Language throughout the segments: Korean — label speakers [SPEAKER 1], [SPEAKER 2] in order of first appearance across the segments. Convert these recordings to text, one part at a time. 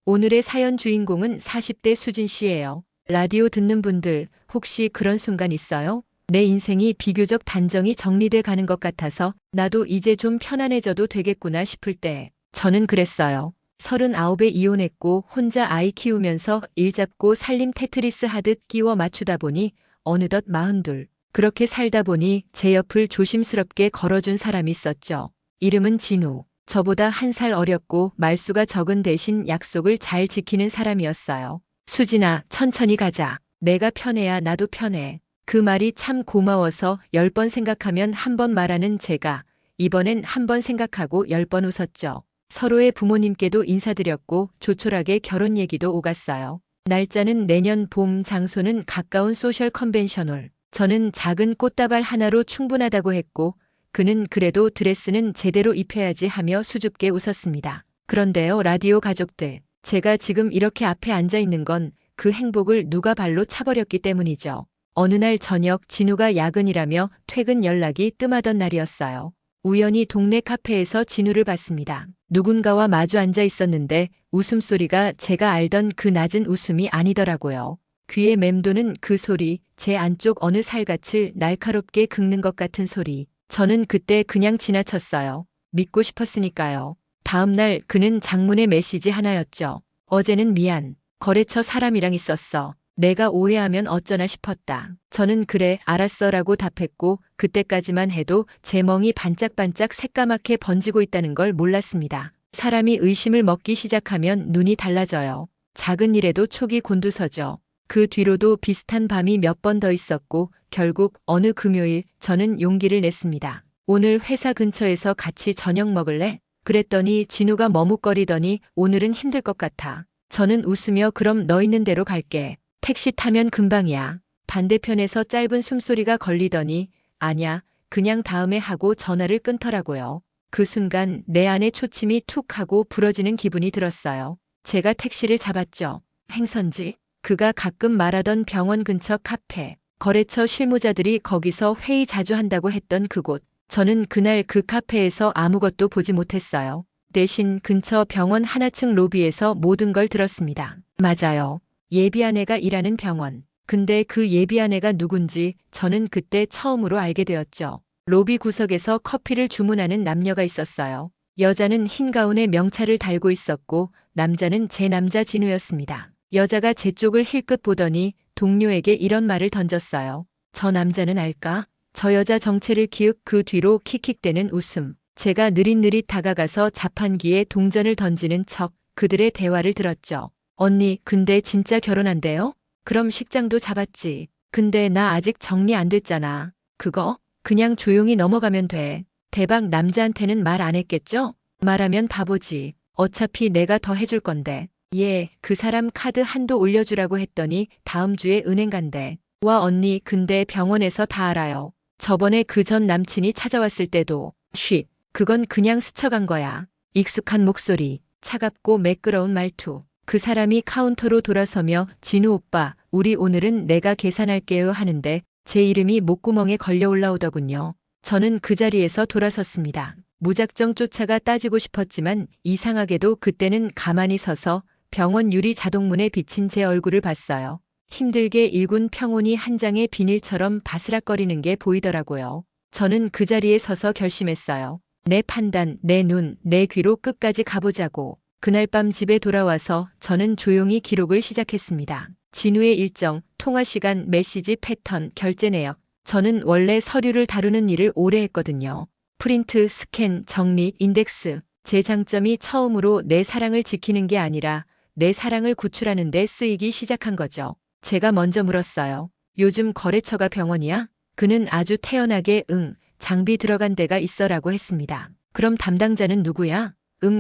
[SPEAKER 1] 오늘의 사연 주인공은 40대 수진 씨예요. 라디오 듣는 분들 혹시 그런 순간 있어요? 내 인생이 비교적 단정히 정리돼 가는 것 같아서 나도 이제 좀 편안해져도 되겠구나 싶을 때 저는 그랬어요. 39에 이혼했고 혼자 아이 키우면서 일 잡고 살림 테트리스 하듯 끼워 맞추다 보니 어느덧 42. 그렇게 살다 보니 제 옆을 조심스럽게 걸어준 사람이 있었죠. 이름은 진우. 저보다 1살 어렸고 말수가 적은 대신 약속을 잘 지키는 사람이었어요. 수진아, 천천히 가자. 내가 편해야 나도 편해. 그 말이 참 고마워서 10번 생각하면 한 번 말하는 제가 이번엔 한 번 생각하고 10번 웃었죠. 서로의 부모님께도 인사드렸고 조촐하게 결혼 얘기도 오갔어요. 날짜는 내년 봄, 장소는 가까운 소셜 컨벤션홀. 저는 작은 꽃다발 하나로 충분하다고 했고 그는 그래도 드레스는 제대로 입혀야지 하며 수줍게 웃었습니다. 그런데요, 라디오 가족들. 제가 지금 이렇게 앞에 앉아 있는 건 그 행복을 누가 발로 차버렸기 때문이죠. 어느 날 저녁 진우가 야근이라며 퇴근 연락이 뜸하던 날이었어요. 우연히 동네 카페에서 진우를 봤습니다. 누군가와 마주 앉아 있었는데 웃음소리가 제가 알던 그 낮은 웃음이 아니더라고요. 귀에 맴도는 그 소리, 제 안쪽 어느 살갗을 날카롭게 긁는 것 같은 소리. 저는 그때 그냥 지나쳤어요. 믿고 싶었으니까요. 다음 날 그는 장문의 메시지 하나였죠. 어제는 미안. 거래처 사람이랑 있었어. 내가 오해하면 어쩌나 싶었다. 저는 그래, 알았어라고 답했고 그때까지만 해도 제 멍이 반짝반짝 새까맣게 번지고 있다는 걸 몰랐습니다. 사람이 의심을 먹기 시작하면 눈이 달라져요. 작은 일에도 촉이 곤두서죠. 그 뒤로도 비슷한 밤이 몇 번 더 있었고 결국 어느 금요일 저는 용기를 냈습니다. 오늘 회사 근처에서 같이 저녁 먹을래? 그랬더니 진우가 머뭇거리더니 오늘은 힘들 것 같아. 저는 웃으며 그럼 너 있는 대로 갈게. 택시 타면 금방이야. 반대편에서 짧은 숨소리가 걸리더니 아냐, 그냥 다음에 하고 전화를 끊더라고요. 그 순간 내 안에 초침이 툭 하고 부러지는 기분이 들었어요. 제가 택시를 잡았죠. 행선지? 그가 가끔 말하던 병원 근처 카페. 거래처 실무자들이 거기서 회의 자주 한다고 했던 그곳. 저는 그날 그 카페에서 아무것도 보지 못했어요. 대신 근처 병원 하나층 로비에서 모든 걸 들었습니다. 맞아요. 예비 아내가 일하는 병원. 근데 그 예비 아내가 누군지 저는 그때 처음으로 알게 되었죠. 로비 구석에서 커피를 주문하는 남녀가 있었어요. 여자는 흰 가운에 명찰을 달고 있었고 남자는 제 남자 진우였습니다. 여자가 제 쪽을 힐끗 보더니 동료에게 이런 말을 던졌어요. 저 남자는 알까? 저 여자 정체를 기윽. 그 뒤로 킥킥대는 웃음. 제가 느릿느릿 다가가서 자판기에 동전을 던지는 척 그들의 대화를 들었죠. 언니, 근데 진짜 결혼한대요? 그럼 식장도 잡았지. 근데 나 아직 정리 안 됐잖아. 그거? 그냥 조용히 넘어가면 돼. 대박. 남자한테는 말 안 했겠죠? 말하면 바보지. 어차피 내가 더 해줄 건데. 예, 그 사람 카드 한도 올려주라고 했더니 다음 주에 은행 간대. 와 언니, 근데 병원에서 다 알아요. 저번에 그 전 남친이 찾아왔을 때도. 쉿. 그건 그냥 스쳐간 거야. 익숙한 목소리, 차갑고 매끄러운 말투. 그 사람이 카운터로 돌아서며 진우 오빠, 우리 오늘은 내가 계산할게요 하는데 제 이름이 목구멍에 걸려 올라오더군요. 저는 그 자리에서 돌아섰습니다. 무작정 쫓아가 따지고 싶었지만 이상하게도 그때는 가만히 서서 병원 유리 자동문에 비친 제 얼굴을 봤어요. 힘들게 일군 평온이 한 장의 비닐처럼 바스락거리는 게 보이더라고요. 저는 그 자리에 서서 결심했어요. 내 판단, 내 눈, 내 귀로 끝까지 가보자고. 그날 밤 집에 돌아와서 저는 조용히 기록을 시작했습니다. 진우의 일정, 통화 시간, 메시지 패턴, 결제 내역. 저는 원래 서류를 다루는 일을 오래 했거든요. 프린트, 스캔, 정리, 인덱스. 제 장점이 처음으로 내 사랑을 지키는 게 아니라 내 사랑을 구출하는 데 쓰이기 시작한 거죠. 제가 먼저 물었어요. 요즘 거래처가 병원이야? 그는 아주 태연하게 응, 장비 들어간 데가 있어라고 했습니다. 그럼 담당자는 누구야?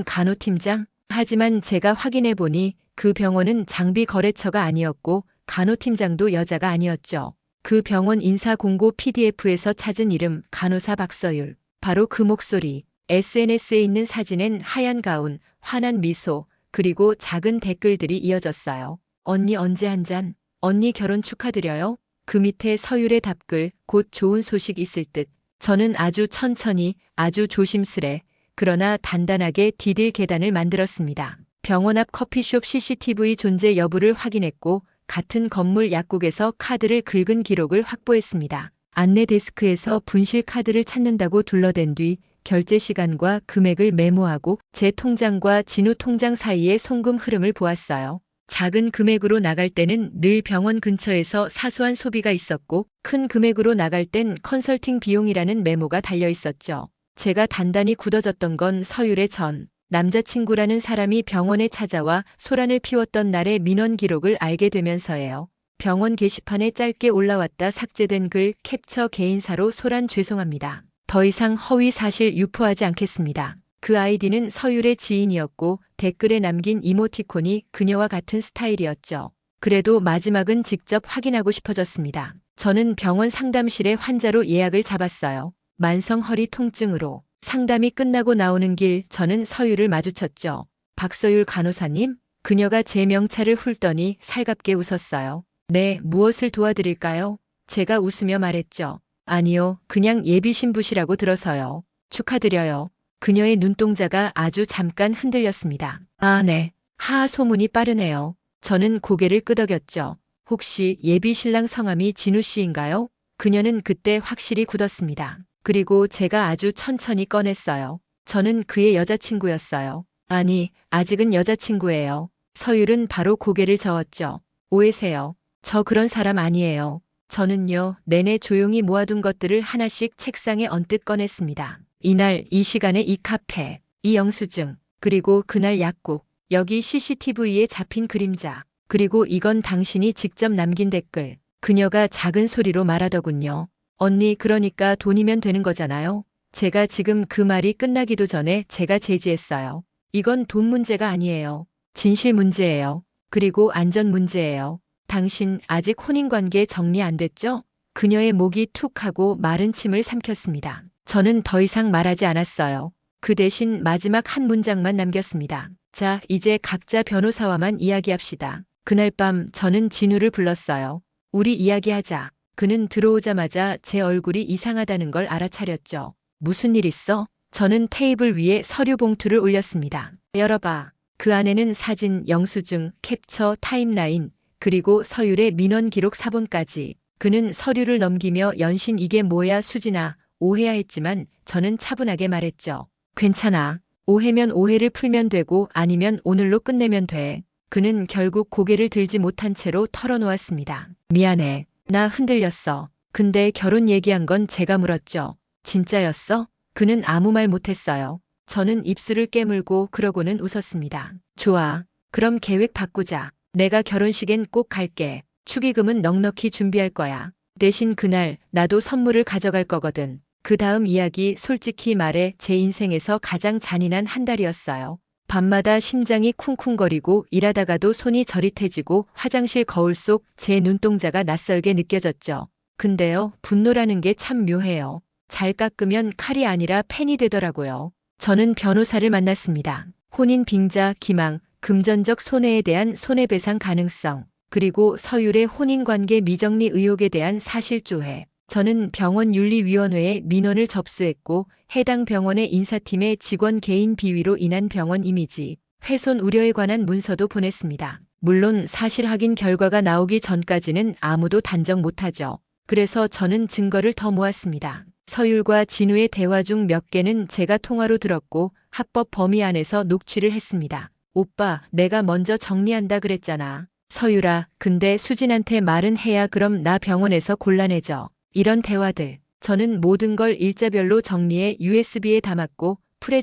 [SPEAKER 1] 간호팀장? 하지만 제가 확인해 보니 그 병원은 장비 거래처가 아니었고 간호팀장도 여자가 아니었죠. 그 병원 인사 공고 PDF에서 찾은 이름 간호사 박서율. 바로 그 목소리. SNS에 있는 사진엔 하얀 가운, 환한 미소, 그리고 작은 댓글들이 이어졌어요. 언니 언제 한 잔? 언니 결혼 축하드려요? 그 밑에 서율의 답글, 곧 좋은 소식 있을 듯. 저는 아주 천천히, 아주 조심스레, 그러나 단단하게 디딜 계단을 만들었습니다. 병원 앞 커피숍 CCTV 존재 여부를 확인했고 같은 건물 약국에서 카드를 긁은 기록을 확보했습니다. 안내 데스크에서 분실 카드를 찾는다고 둘러댄 뒤 결제 시간과 금액을 메모하고 제 통장과 진우 통장 사이의 송금 흐름을 보았어요. 작은 금액으로 나갈 때는 늘 병원 근처에서 사소한 소비가 있었고 큰 금액으로 나갈 땐 컨설팅 비용이라는 메모가 달려 있었죠. 제가 단단히 굳어졌던 건 서율의 전 남자친구라는 사람이 병원에 찾아와 소란을 피웠던 날의 민원 기록을 알게 되면서예요. 병원 게시판에 짧게 올라왔다 삭제된 글 캡처 개인사로 소란 죄송합니다. 더 이상 허위 사실 유포하지 않겠습니다. 그 아이디는 서율의 지인이었고 댓글에 남긴 이모티콘이 그녀와 같은 스타일이었죠. 그래도 마지막은 직접 확인하고 싶어졌습니다. 저는 병원 상담실에 환자로 예약을 잡았어요. 만성 허리 통증으로. 상담이 끝나고 나오는 길 저는 서율을 마주쳤죠. 박서율 간호사님? 그녀가 제 명찰을 훑더니 살갑게 웃었어요. 네, 무엇을 도와드릴까요? 제가 웃으며 말했죠. 아니요, 그냥 예비 신부시라고 들어서요. 축하드려요. 그녀의 눈동자가 아주 잠깐 흔들렸습니다. 아, 네. 하하 소문이 빠르네요. 저는 고개를 끄덕였죠. 혹시 예비 신랑 성함이 진우 씨인가요? 그녀는 그때 확실히 굳었습니다. 그리고 제가 아주 천천히 꺼냈어요. 저는 그의 여자친구였어요. 아니, 아직은 여자친구예요. 서율은 바로 고개를 저었죠. 오해세요. 저 그런 사람 아니에요. 저는요, 내내 조용히 모아둔 것들을 하나씩 책상에 언뜻 꺼냈습니다. 이날, 이 시간에 이 카페, 이 영수증, 그리고 그날 약국, 여기 CCTV에 잡힌 그림자, 그리고 이건 당신이 직접 남긴 댓글. 그녀가 작은 소리로 말하더군요. 언니, 그러니까 돈이면 되는 거잖아요. 제가 지금 그 말이 끝나기도 전에 제가 제지했어요. 이건 돈 문제가 아니에요. 진실 문제예요. 그리고 안전 문제예요. 당신 아직 혼인관계 정리 안 됐죠? 그녀의 목이 툭 하고 마른 침을 삼켰습니다. 저는 더 이상 말하지 않았어요. 그 대신 마지막 한 문장만 남겼습니다. 자, 이제 각자 변호사와만 이야기합시다. 그날 밤 저는 진우를 불렀어요. 우리 이야기하자. 그는 들어오자마자 제 얼굴이 이상하다는 걸 알아차렸죠. 무슨 일 있어? 저는 테이블 위에 서류 봉투를 올렸습니다. 열어봐. 그 안에는 사진, 영수증, 캡처, 타임라인, 그리고 서율의 민원 기록 사본까지. 그는 서류를 넘기며 연신 이게 뭐야 수진아, 오해야 했지만 저는 차분하게 말했죠. 괜찮아. 오해면 오해를 풀면 되고 아니면 오늘로 끝내면 돼. 그는 결국 고개를 들지 못한 채로 털어놓았습니다. 미안해. 나 흔들렸어. 근데 결혼 얘기한 건 제가 물었죠. 진짜였어? 그는 아무 말 못했어요. 저는 입술을 깨물고 그러고는 웃었습니다. 좋아. 그럼 계획 바꾸자. 내가 결혼식엔 꼭 갈게. 축의금은 넉넉히 준비할 거야. 대신 그날 나도 선물을 가져갈 거거든. 그 다음 이야기 솔직히 말해 제 인생에서 가장 잔인한 한 달이었어요. 밤마다 심장이 쿵쿵거리고 일하다가도 손이 저릿해지고 화장실 거울 속 제 눈동자가 낯설게 느껴졌죠. 근데요, 분노라는 게 참 묘해요. 잘 깎으면 칼이 아니라 펜이 되더라고요. 저는 변호사를 만났습니다. 혼인 빙자, 기망, 금전적 손해에 대한 손해배상 가능성, 그리고 서율의 혼인관계 미정리 의혹에 대한 사실조회. 저는 병원윤리위원회에 민원을 접수했고 해당 병원의 인사팀의 직원 개인 비위로 인한 병원 이미지 훼손 우려에 관한 문서도 보냈습니다. 물론 사실 확인 결과가 나오기 전까지는 아무도 단정 못하죠. 그래서 저는 증거를 더 모았습니다. 서율과 진우의 대화 중 몇 개는 제가 통화로 들었고 합법 범위 안에서 녹취를 했습니다. 오빠, 내가 먼저 정리한다 그랬잖아. 서율아, 근데 수진한테 말은 해야 그럼 나 병원에서 곤란해져. 이런 대화들. 저는 모든 걸 일자별로 정리해 USB에 담았고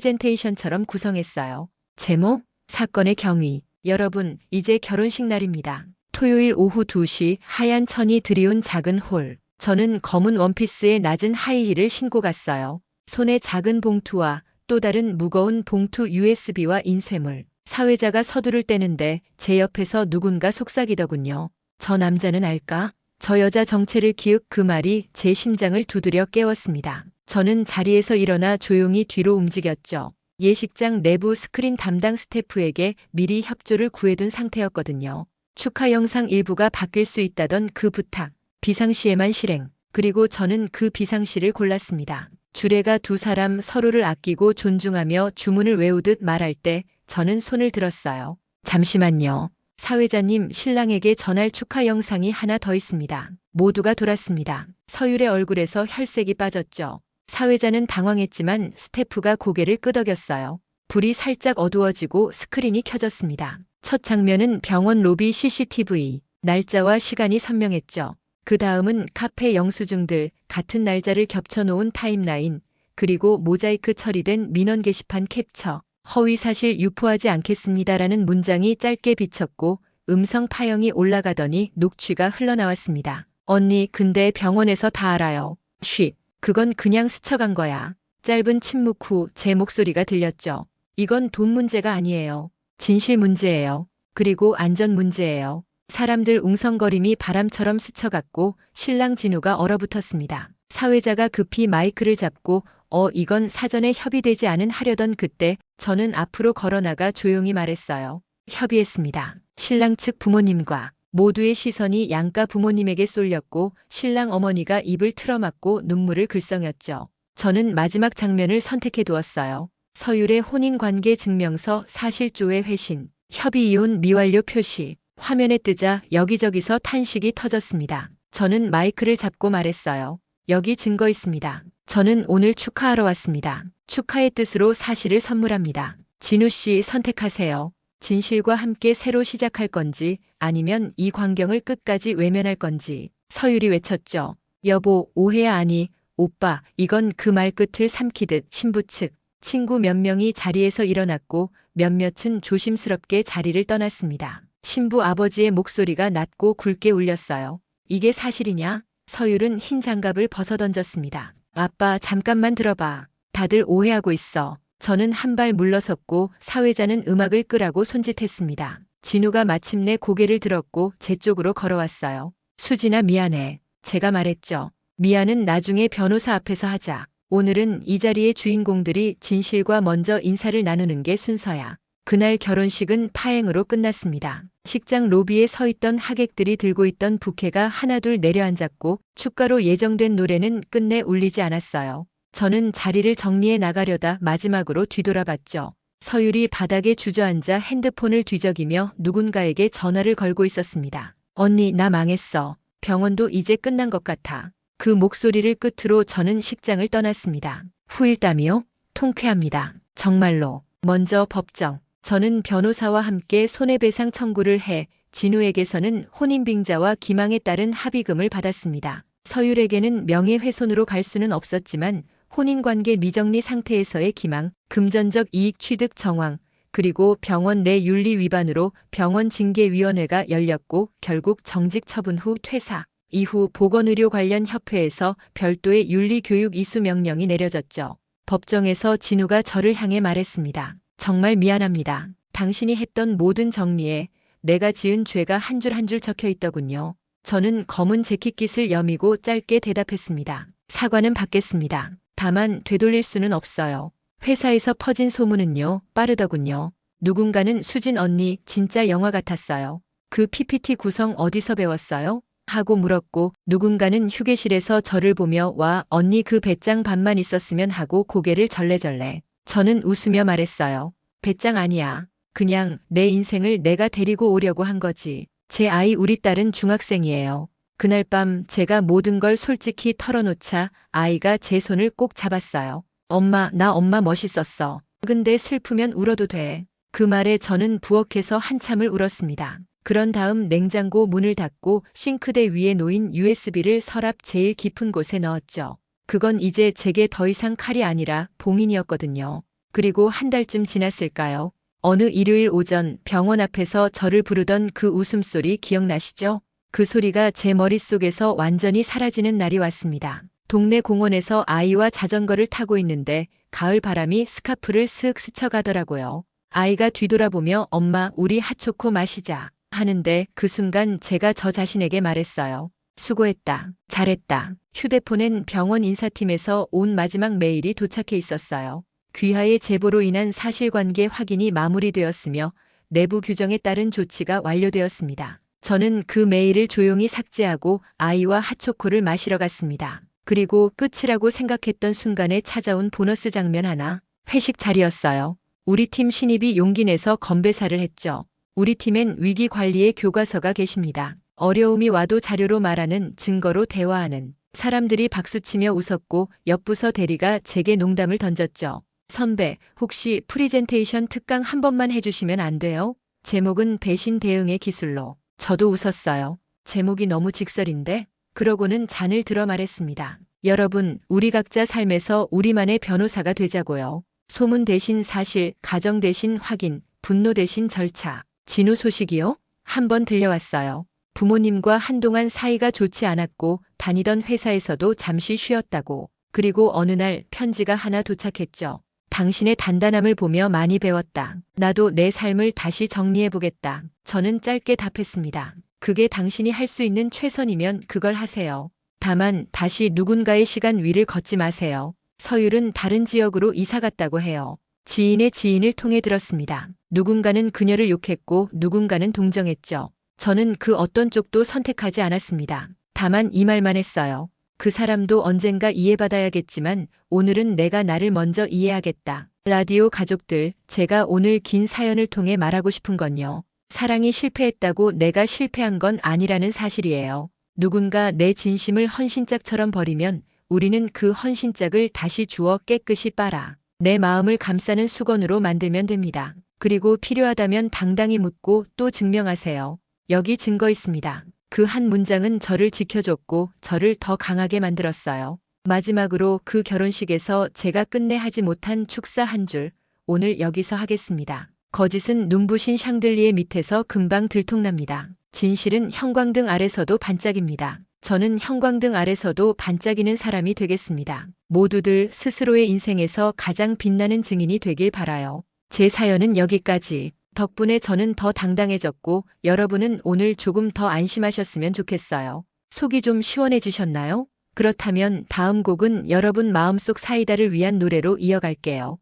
[SPEAKER 1] 프레젠테이션처럼 구성했어요. 제목? 사건의 경위. 여러분, 이제 결혼식 날입니다. 토요일 오후 2시 하얀 천이 들이운 작은 홀. 저는 검은 원피스에 낮은 하이힐을 신고 갔어요. 손에 작은 봉투와 또 다른 무거운 봉투 USB와 인쇄물. 사회자가 서두를 때는데 제 옆에서 누군가 속삭이더군요. 저 남자는 알까? 저 여자 정체를 기억. 그 말이 제 심장을 두드려 깨웠습니다. 저는 자리에서 일어나 조용히 뒤로 움직였죠. 예식장 내부 스크린 담당 스태프에게 미리 협조를 구해둔 상태였거든요. 축하 영상 일부가 바뀔 수 있다던 그 부탁. 비상시에만 실행. 그리고 저는 그 비상시를 골랐습니다. 주례가 두 사람 서로를 아끼고 존중하며 주문을 외우듯 말할 때 저는 손을 들었어요. 잠시만요. 사회자님, 신랑에게 전할 축하 영상이 하나 더 있습니다. 모두가 돌았습니다. 서율의 얼굴에서 혈색이 빠졌죠. 사회자는 당황했지만 스태프가 고개를 끄덕였어요. 불이 살짝 어두워지고 스크린이 켜졌습니다. 첫 장면은 병원 로비 CCTV. 날짜와 시간이 선명했죠. 그 다음은 카페 영수증들, 같은 날짜를 겹쳐놓은 타임라인, 그리고 모자이크 처리된 민원 게시판 캡처. 허위사실 유포하지 않겠습니다라는 문장이 짧게 비쳤고 음성 파형이 올라가더니 녹취가 흘러나왔습니다. 언니, 근데 병원에서 다 알아요. 쉿. 그건 그냥 스쳐간 거야. 짧은 침묵 후 제 목소리가 들렸죠. 이건 돈 문제가 아니에요. 진실 문제예요. 그리고 안전 문제예요. 사람들 웅성거림이 바람처럼 스쳐갔고 신랑 진우가 얼어붙었습니다. 사회자가 급히 마이크를 잡고 이건 사전에 협의되지 않은 하려던 그때 저는 앞으로 걸어나가 조용히 말했어요. 협의했습니다. 신랑 측 부모님과. 모두의 시선이 양가 부모님에게 쏠렸고 신랑 어머니가 입을 틀어막고 눈물을 글썽였죠. 저는 마지막 장면을 선택해 두었어요. 서율의 혼인관계 증명서, 사실조회 회신, 협의 이혼 미완료 표시. 화면에 뜨자 여기저기서 탄식이 터졌습니다. 저는 마이크를 잡고 말했어요. 여기 증거 있습니다. 저는 오늘 축하하러 왔습니다. 축하의 뜻으로 사실을 선물합니다. 진우 씨, 선택하세요. 진실과 함께 새로 시작할 건지 아니면 이 광경을 끝까지 외면할 건지. 서율이 외쳤죠. 여보, 오해야. 아니, 오빠. 이건 그 말 끝을 삼키듯 신부 측 친구 몇 명이 자리에서 일어났고 몇몇은 조심스럽게 자리를 떠났습니다. 신부 아버지의 목소리가 낮고 굵게 울렸어요. 이게 사실이냐? 서율은 흰 장갑을 벗어던졌습니다. 아빠, 잠깐만 들어봐. 다들 오해하고 있어. 저는 한 발 물러섰고 사회자는 음악을 끄라고 손짓했습니다. 진우가 마침내 고개를 들었고 제 쪽으로 걸어왔어요. 수진아, 미안해. 제가 말했죠. 미안은 나중에 변호사 앞에서 하자. 오늘은 이 자리의 주인공들이 진실과 먼저 인사를 나누는 게 순서야. 그날 결혼식은 파행으로 끝났습니다. 식장 로비에 서 있던 하객들이 들고 있던 부케가 하나둘 내려앉았고 축가로 예정된 노래는 끝내 울리지 않았어요. 저는 자리를 정리해 나가려다 마지막으로 뒤돌아봤죠. 서율이 바닥에 주저앉아 핸드폰을 뒤적이며 누군가에게 전화를 걸고 있었습니다. 언니, 나 망했어. 병원도 이제 끝난 것 같아. 그 목소리를 끝으로 저는 식장을 떠났습니다. 후일담이요? 통쾌합니다. 정말로. 먼저 법정. 저는 변호사와 함께 손해배상 청구를 해 진우에게서는 혼인빙자와 기망에 따른 합의금을 받았습니다. 서율에게는 명예훼손으로 갈 수는 없었지만 혼인관계 미정리 상태에서의 기망, 금전적 이익 취득 정황, 그리고 병원 내 윤리 위반으로 병원 징계위원회가 열렸고 결국 정직 처분 후 퇴사. 이후 보건의료 관련 협회에서 별도의 윤리교육 이수 명령이 내려졌죠. 법정에서 진우가 저를 향해 말했습니다. 정말 미안합니다. 당신이 했던 모든 정리에 내가 지은 죄가 한 줄 한 줄 적혀 있더군요. 저는 검은 재킷깃을 여미고 짧게 대답했습니다. 사과는 받겠습니다. 다만 되돌릴 수는 없어요. 회사에서 퍼진 소문은요, 빠르더군요. 누군가는 수진 언니 진짜 영화 같았어요. 그 PPT 구성 어디서 배웠어요? 하고 물었고 누군가는 휴게실에서 저를 보며 와, 언니 그 배짱 반만 있었으면 하고 고개를 절레절레. 저는 웃으며 말했어요. 배짱 아니야. 그냥 내 인생을 내가 데리고 오려고 한 거지. 제 아이, 우리 딸은 중학생이에요. 그날 밤 제가 모든 걸 솔직히 털어놓자 아이가 제 손을 꼭 잡았어요. 엄마, 나 엄마 멋있었어. 근데 슬프면 울어도 돼. 그 말에 저는 부엌에서 한참을 울었습니다. 그런 다음 냉장고 문을 닫고 싱크대 위에 놓인 USB를 서랍 제일 깊은 곳에 넣었죠. 그건 이제 제게 더 이상 칼이 아니라 봉인이었거든요. 그리고 한 달쯤 지났을까요? 어느 일요일 오전 병원 앞에서 저를 부르던 그 웃음소리 기억나시죠? 그 소리가 제 머릿속에서 완전히 사라지는 날이 왔습니다. 동네 공원에서 아이와 자전거를 타고 있는데 가을 바람이 스카프를 슥 스쳐가더라고요. 아이가 뒤돌아보며 엄마, 우리 핫초코 마시자 하는데 그 순간 제가 저 자신에게 말했어요. 수고했다. 잘했다. 휴대폰엔 병원 인사팀에서 온 마지막 메일이 도착해 있었어요. 귀하의 제보로 인한 사실관계 확인이 마무리되었으며 내부 규정에 따른 조치가 완료되었습니다. 저는 그 메일을 조용히 삭제하고 아이와 핫초코를 마시러 갔습니다. 그리고 끝이라고 생각했던 순간에 찾아온 보너스 장면 하나. 회식 자리였어요. 우리 팀 신입이 용기 내서 건배사를 했죠. 우리 팀엔 위기 관리의 교과서가 계십니다. 어려움이 와도 자료로 말하는, 증거로 대화하는. 사람들이 박수치며 웃었고 옆 부서 대리가 제게 농담을 던졌죠. 선배, 혹시 프리젠테이션 특강 한 번만 해주시면 안 돼요? 제목은 배신 대응의 기술로. 저도 웃었어요. 제목이 너무 직설인데? 그러고는 잔을 들어 말했습니다. 여러분, 우리 각자 삶에서 우리만의 변호사가 되자고요. 소문 대신 사실, 가정 대신 확인, 분노 대신 절차. 진우 소식이요? 한 번 들려왔어요. 부모님과 한동안 사이가 좋지 않았고 다니던 회사에서도 잠시 쉬었다고. 그리고 어느 날 편지가 하나 도착했죠. 당신의 단단함을 보며 많이 배웠다. 나도 내 삶을 다시 정리해보겠다. 저는 짧게 답했습니다. 그게 당신이 할 수 있는 최선이면 그걸 하세요. 다만 다시 누군가의 시간 위를 걷지 마세요. 서율은 다른 지역으로 이사 갔다고 해요. 지인의 지인을 통해 들었습니다. 누군가는 그녀를 욕했고 누군가는 동정했죠. 저는 그 어떤 쪽도 선택하지 않았습니다. 다만 이 말만 했어요. 그 사람도 언젠가 이해받아야겠지만 오늘은 내가 나를 먼저 이해하겠다. 라디오 가족들, 제가 오늘 긴 사연을 통해 말하고 싶은 건요. 사랑이 실패했다고 내가 실패한 건 아니라는 사실이에요. 누군가 내 진심을 헌신짝처럼 버리면 우리는 그 헌신짝을 다시 주워 깨끗이 빨아 내 마음을 감싸는 수건으로 만들면 됩니다. 그리고 필요하다면 당당히 묻고 또 증명하세요. 여기 증거 있습니다. 그 한 문장은 저를 지켜줬고 저를 더 강하게 만들었어요. 마지막으로 그 결혼식에서 제가 끝내 하지 못한 축사 한 줄, 오늘 여기서 하겠습니다. 거짓은 눈부신 샹들리에 밑에서 금방 들통납니다. 진실은 형광등 아래서도 반짝입니다. 저는 형광등 아래서도 반짝이는 사람이 되겠습니다. 모두들 스스로의 인생에서 가장 빛나는 증인이 되길 바라요. 제 사연은 여기까지. 덕분에 저는 더 당당해졌고 여러분은 오늘 조금 더 안심하셨으면 좋겠어요. 속이 좀 시원해지셨나요? 그렇다면 다음 곡은 여러분 마음속 사이다를 위한 노래로 이어갈게요.